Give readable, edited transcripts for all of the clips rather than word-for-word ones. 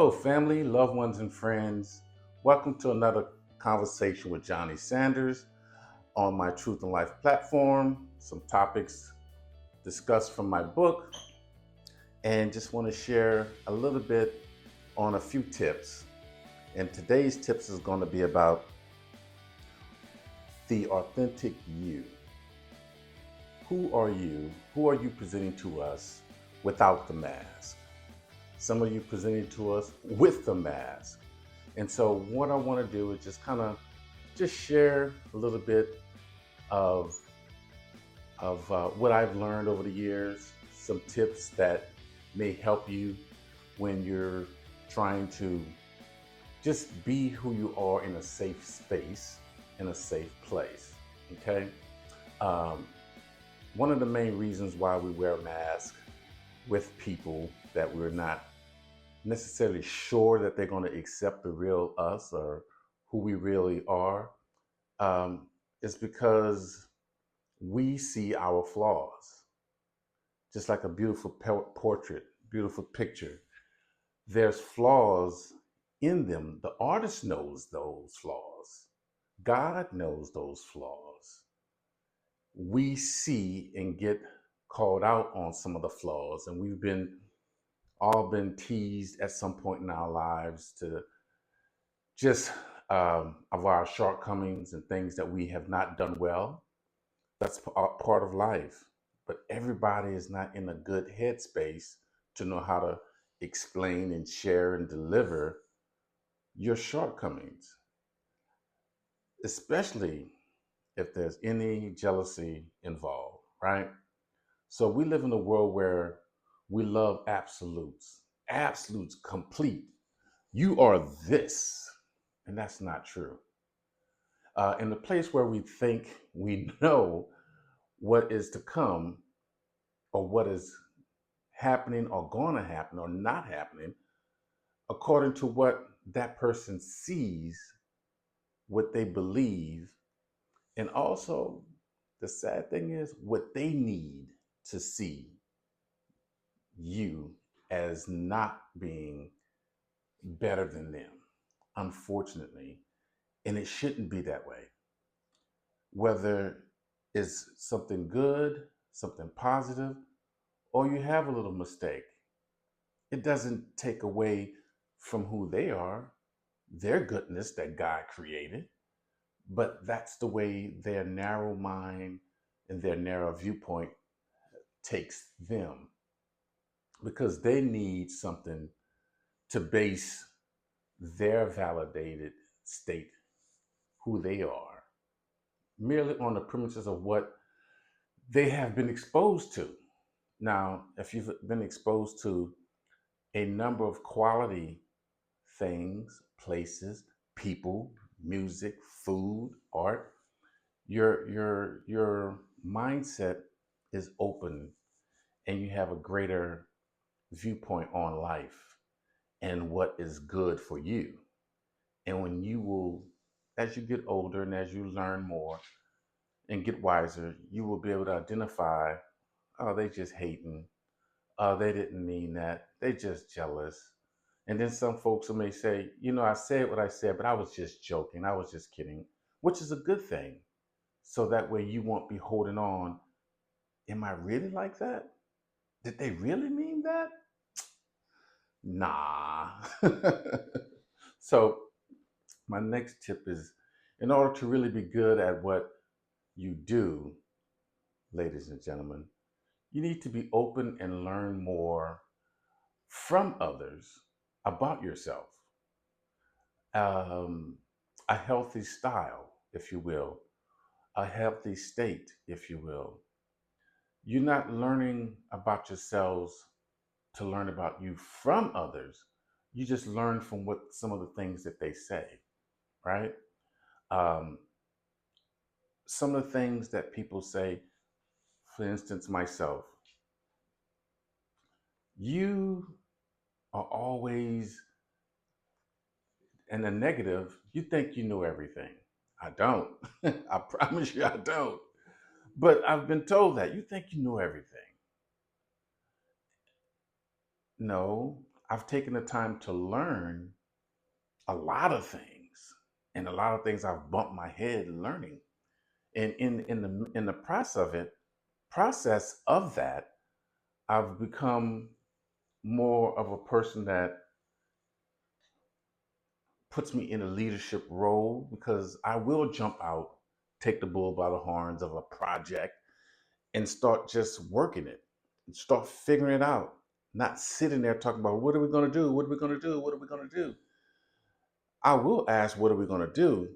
Hello, family, loved ones, and friends. Welcome to another conversation with Johnny Sanders on my Truth and Life platform. Some topics discussed from my book, and just want to share a little bit on a few tips. And today's tips is going to be about the authentic you. Who are you? Who are you presenting to us without the mask? Some of you presenting to us with the mask. And so what I want to do is just kind of just share a little bit of what I've learned over the years, some tips that may help you when you're trying to just be who you are in a safe space, in a safe place. Okay. Um, One of the main reasons why we wear masks with people that we're not necessarily sure that they're going to accept the real us or who we really are is because we see our flaws. Just like a beautiful portrait, beautiful picture, there's flaws in them. The artist knows those flaws. God knows those flaws. We see and get called out on some of the flaws, and we've been all been teased at some point in our lives to just of our shortcomings and things that we have not done well. That's part of life. But everybody is not in a good headspace to know how to explain and share and deliver your shortcomings, especially if there's any jealousy involved, right? So we live in a world where we love absolutes, absolutes complete. You are this, and that's not true. In the place where we think we know what is to come or what is happening or going to happen or not happening according to what that person sees, what they believe, and also the sad thing is what they need to see you as not being better than them, unfortunately. And it shouldn't be that way. Whether it's something good, something positive, or you have a little mistake, it doesn't take away from who they are, their goodness that God created, but that's the way their narrow mind and their narrow viewpoint takes them because they need something to base their validated state, who they are, merely on the premises of what they have been exposed to. Now, if you've been exposed to a number of quality things, places, people, music, food, art, your mindset is open and you have a greater viewpoint on life and what is good for you. And when you will, as you get older and as you learn more and get wiser, you will be able to identify, oh, they just hating. Oh, they didn't mean that. They just jealous. And then some folks may say, I said what I said, but I was just joking. I was just kidding, which is a good thing. So that way you won't be holding on. Am I really like that? Did they really mean that? Nah. So my next tip is in order to really be good at what you do, ladies and gentlemen, you need to be open and learn more from others about yourself. Um, a healthy style, if you will, a healthy state, if you will. You're not learning about yourselves to learn about you from others. You just learn from what some of the things that they say, right? Um, some of the things that people say, for instance, myself, you are always in the negative, you think you know everything. I don't. I promise you I don't. But I've been told that you think you know everything. No, I've taken the time to learn a lot of things, and a lot of things I've bumped my head learning. And in the process of that, I've become more of a person that puts me in a leadership role, because I will jump out, take the bull by the horns of a project, and start just working it, and start figuring it out. Not sitting there talking about what are we going to do, what are we going to do, what are we going to do. I will ask what are we going to do,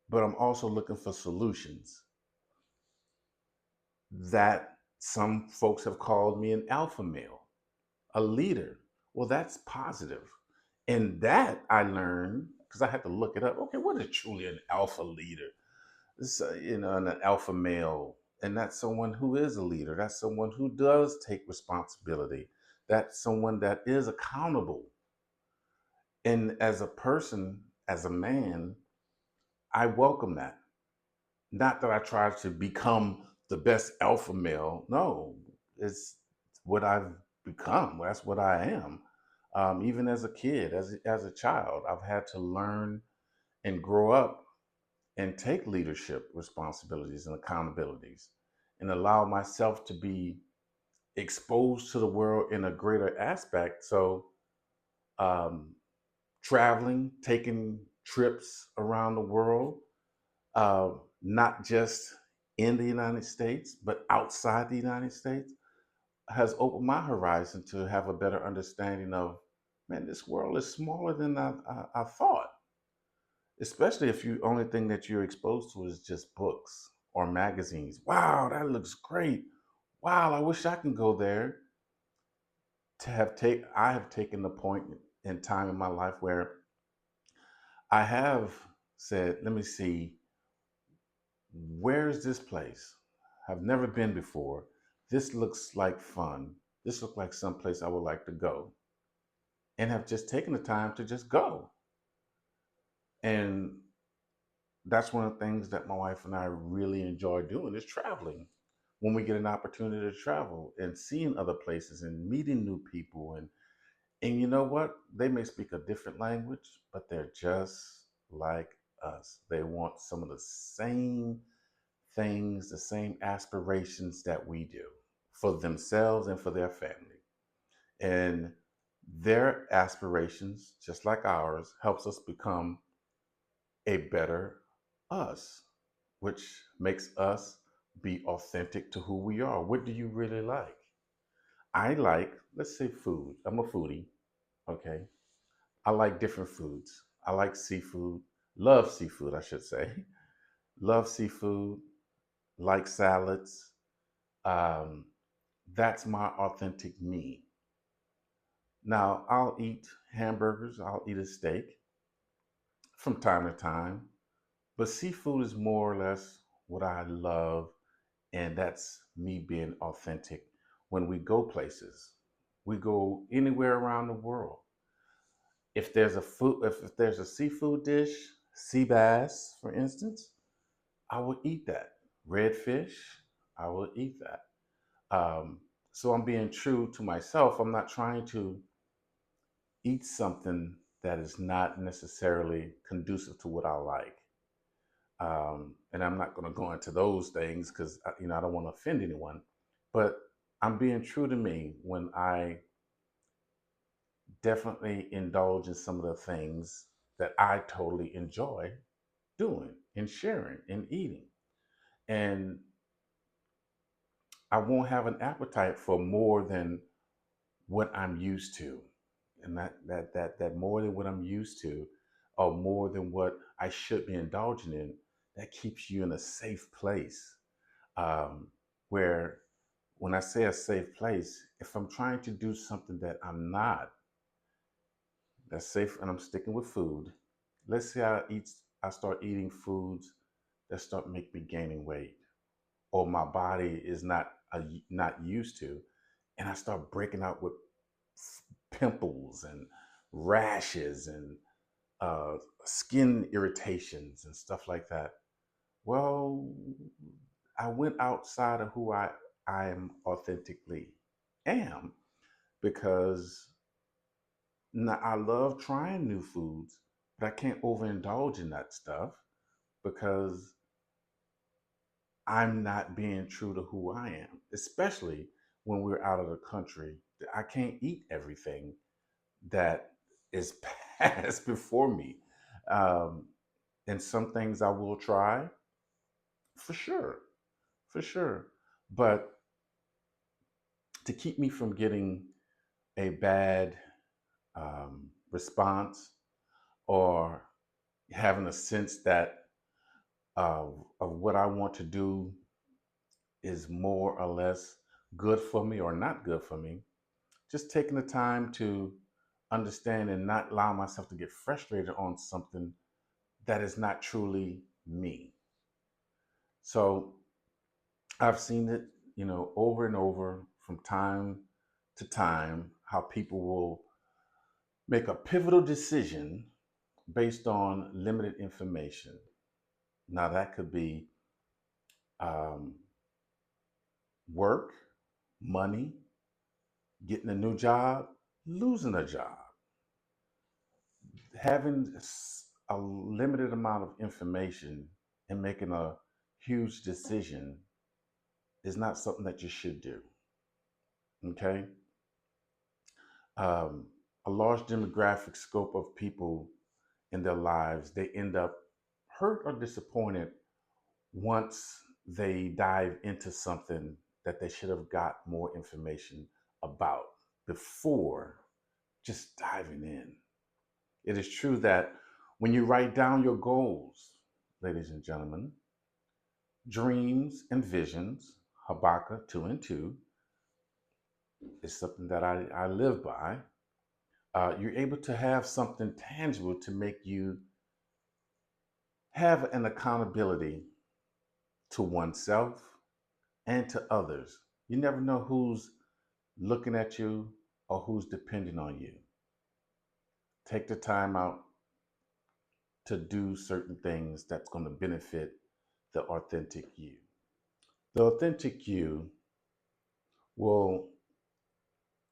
but I'm also looking for solutions. That some folks have called me an alpha male, a leader. Well, that's positive. And that I learned because I had to look it up. Okay, what is truly an alpha leader? This, an alpha male, and that's someone who is a leader. That's someone who does take responsibility. That's someone that is accountable. And as a person, as a man, I welcome that. Not that I try to become the best alpha male. No, it's what I've become. That's what I am. Even as a kid, as a child, I've had to learn and grow up and take leadership responsibilities and accountabilities, and allow myself to be exposed to the world in a greater aspect. So, um, traveling, taking trips around the world, uh, not just in the United States, but outside the United States, has opened my horizon to have a better understanding of, man, this world is smaller than I thought, especially if you only thing that you're exposed to is just books or magazines. Wow, that looks great. Wow, I wish I can go there. I have taken the point in time in my life where I have said, let me see, where's this place? I've never been before. This looks like fun. This looks like someplace I would like to go. And have just taken the time to just go. And that's one of the things that my wife and I really enjoy doing is traveling. When we get an opportunity to travel and seeing other places and meeting new people, and you know what? They may speak a different language, but they're just like us. They want some of the same things, the same aspirations that we do for themselves and for their family. And their aspirations, just like ours, helps us become a better us, which makes us be authentic to who we are. What do you really like? I like, let's say, food. I'm a foodie, okay? I like different foods. I like seafood, love seafood, I should say. Love seafood, like salads. Um, that's my authentic me. Now, I'll eat hamburgers, I'll eat a steak from time to time, but seafood is more or less what I love, and that's me being authentic. When we go places, we go anywhere around the world. If there's a seafood dish, sea bass, for instance, I will eat that. Redfish, I will eat that. Um, so I'm being true to myself. I'm not trying to eat something that is not necessarily conducive to what I like. And I'm not going to go into those things because I don't want to offend anyone. But I'm being true to me when I definitely indulge in some of the things that I totally enjoy doing and sharing and eating. And I won't have an appetite for more than what I'm used to. And that more than what I'm used to, or more than what I should be indulging in, that keeps you in a safe place. Um, where when I say a safe place, if I'm trying to do something that I'm not, that's safe, and I'm sticking with food. Let's say I start eating foods that start making me gaining weight, or my body is not used to, and I start breaking out with pimples and rashes and uh, skin irritations and stuff like that. Well, I went outside of who I am authentically am, because now I love trying new foods, but I can't overindulge in that stuff because I'm not being true to who I am, especially when we're out of the country. I can't eat everything that is passed before me. Um, and some things I will try for sure, for sure. But to keep me from getting a bad response or having a sense that of what I want to do is more or less good for me or not good for me, just taking the time to understand and not allow myself to get frustrated on something that is not truly me. So I've seen it, over and over from time to time, how people will make a pivotal decision based on limited information. Now, that could be um, work, money, getting a new job, losing a job. Having a limited amount of information and making a huge decision is not something that you should do. Okay? Um, a large demographic scope of people in their lives, they end up hurt or disappointed once they dive into something that they should have got more information about before just diving in. It is true that when you write down your goals, ladies and gentlemen, dreams and visions, Habakkuk 2 and 2, is something that I live by. You're able to have something tangible to make you have an accountability to oneself and to others. You never know who's looking at you or who's depending on you. Take the time out to do certain things that's going to benefit the authentic you. The authentic you will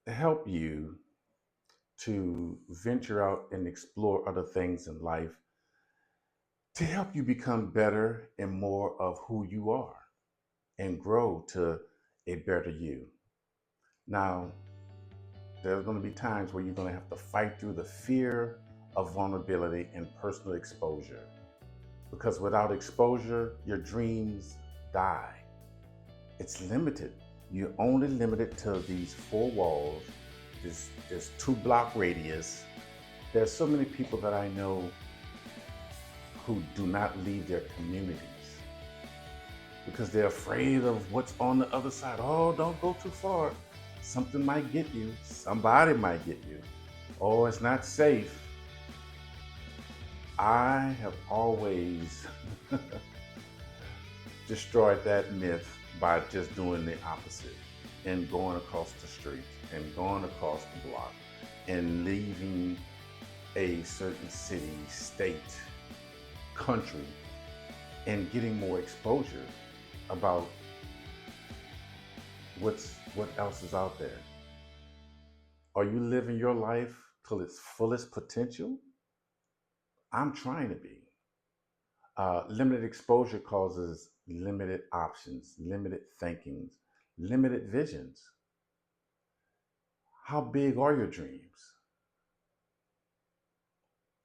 help you to venture out and explore other things in life to help you become better and more of who you are and grow to a better you. Now, there's going to be times where you're going to have to fight through the fear of vulnerability and personal exposure. Because without exposure, your dreams die. It's limited. You're only limited to these four walls, this 2 block radius. There's so many people that I know who do not leave their communities because they're afraid of what's on the other side. Oh, don't go too far. Something might get you. Somebody might get you. Oh, it's not safe. I have always destroyed that myth by just doing the opposite and going across the street and going across the block and leaving a certain city, state, country, and getting more exposure about what else is out there. Are you living your life to its fullest potential? I'm trying to be. Limited exposure causes limited options, limited thinkings, limited visions. How big are your dreams?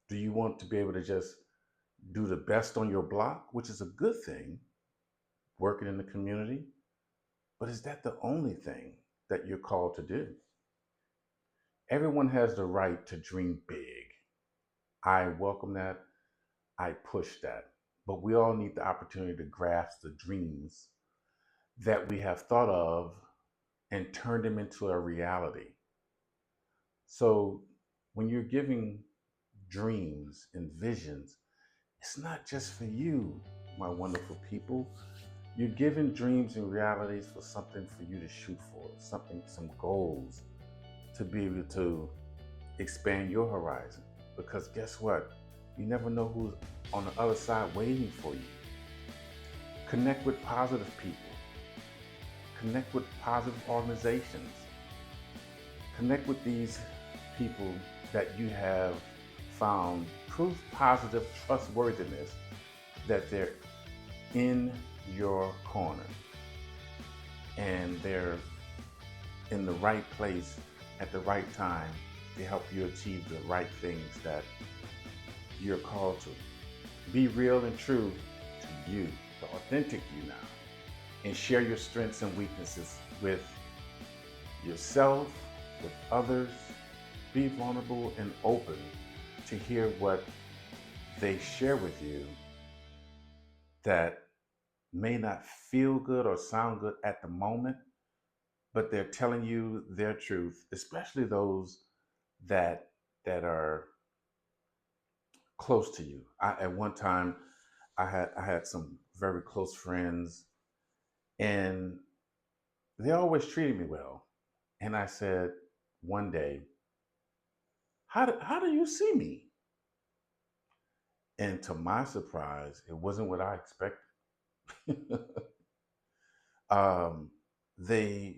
Do you want to be able to just do the best on your block, which is a good thing, working in the community? But is that the only thing that you're called to do? Everyone has the right to dream big. I welcome that. I push that. But we all need the opportunity to grasp the dreams that we have thought of and turn them into a reality. So when you're giving dreams and visions, it's not just for you, my wonderful people. You're giving dreams and realities for something for you to shoot for, something, some goals to be able to expand your horizon. Because guess what? You never know who's on the other side waiting for you. Connect with positive people. Connect with positive organizations. Connect with these people that you have found proof positive trustworthiness that they're in your corner and they're in the right place at the right time to help you achieve the right things that you're called to. Be real and true to you, the authentic you now, and share your strengths and weaknesses with yourself, with others. Be vulnerable and open to hear what they share with you that may not feel good or sound good at the moment, but they're telling you their truth, especially those that are close to you. At one time, I had some very close friends, and they always treated me well. And I said one day, how do you see me? And to my surprise, it wasn't what I expected. um, they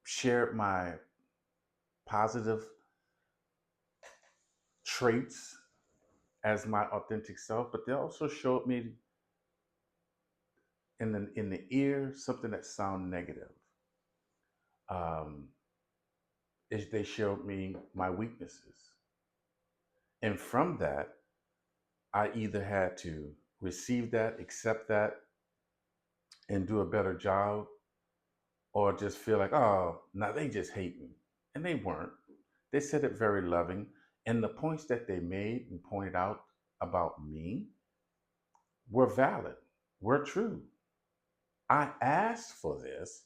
shared my positive traits as my authentic self, but they also showed me in the ear something that sounded negative. Um, they showed me my weaknesses, and from that, I either had to receive that, accept that, and do a better job, or just feel like, oh, now they just hate me, and they weren't. They said it very loving, and the points that they made and pointed out about me were valid, were true. I asked for this.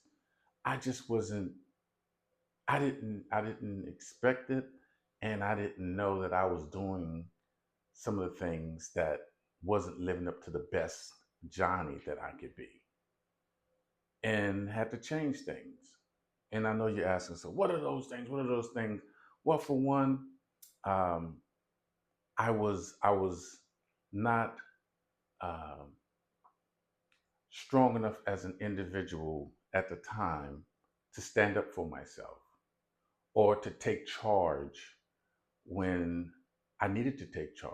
I just wasn't I didn't expect it, and I didn't know that I was doing some of the things that wasn't living up to the best Johnnie that I could be, and had to change things. And I know you're asking, so what are those things? What are those things? Well, for one, um, I was not um, strong enough as an individual at the time to stand up for myself or to take charge when I needed to take charge.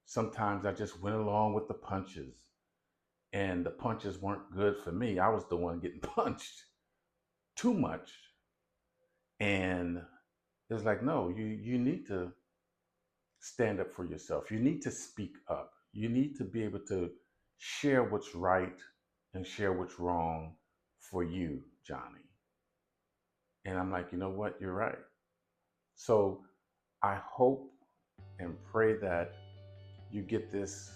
Sometimes I just went along with the punches, and the punches weren't good for me. I was the one getting punched too much. And it was like, no, you need to stand up for yourself. You need to speak up. You need to be able to share what's right and share what's wrong for you, Johnnie. And I'm like, you know what? You're right. So I hope and pray that you get this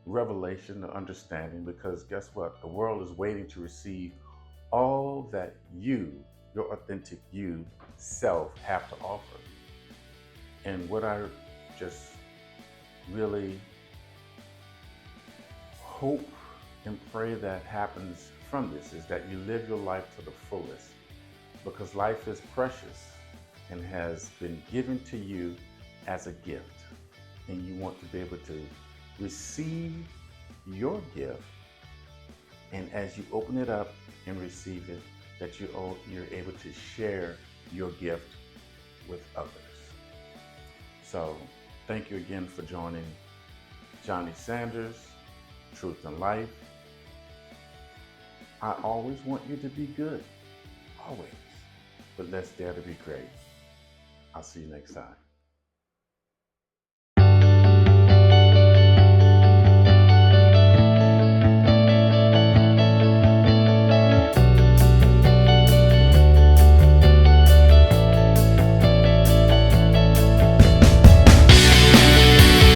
revelation or understanding, because guess what? The world is waiting to receive all that you, your authentic you, self, have to offer. And what I just really hope and pray that happens from this is that you live your life to the fullest, because life is precious and has been given to you as a gift. And you want to be able to receive your gift, and as you open it up and receive it, that you're able to share your gift with others. So thank you again for joining Johnnie Sanders, Truth and Life. I always want you to be good, always, but let's dare to be great. I'll see you next time.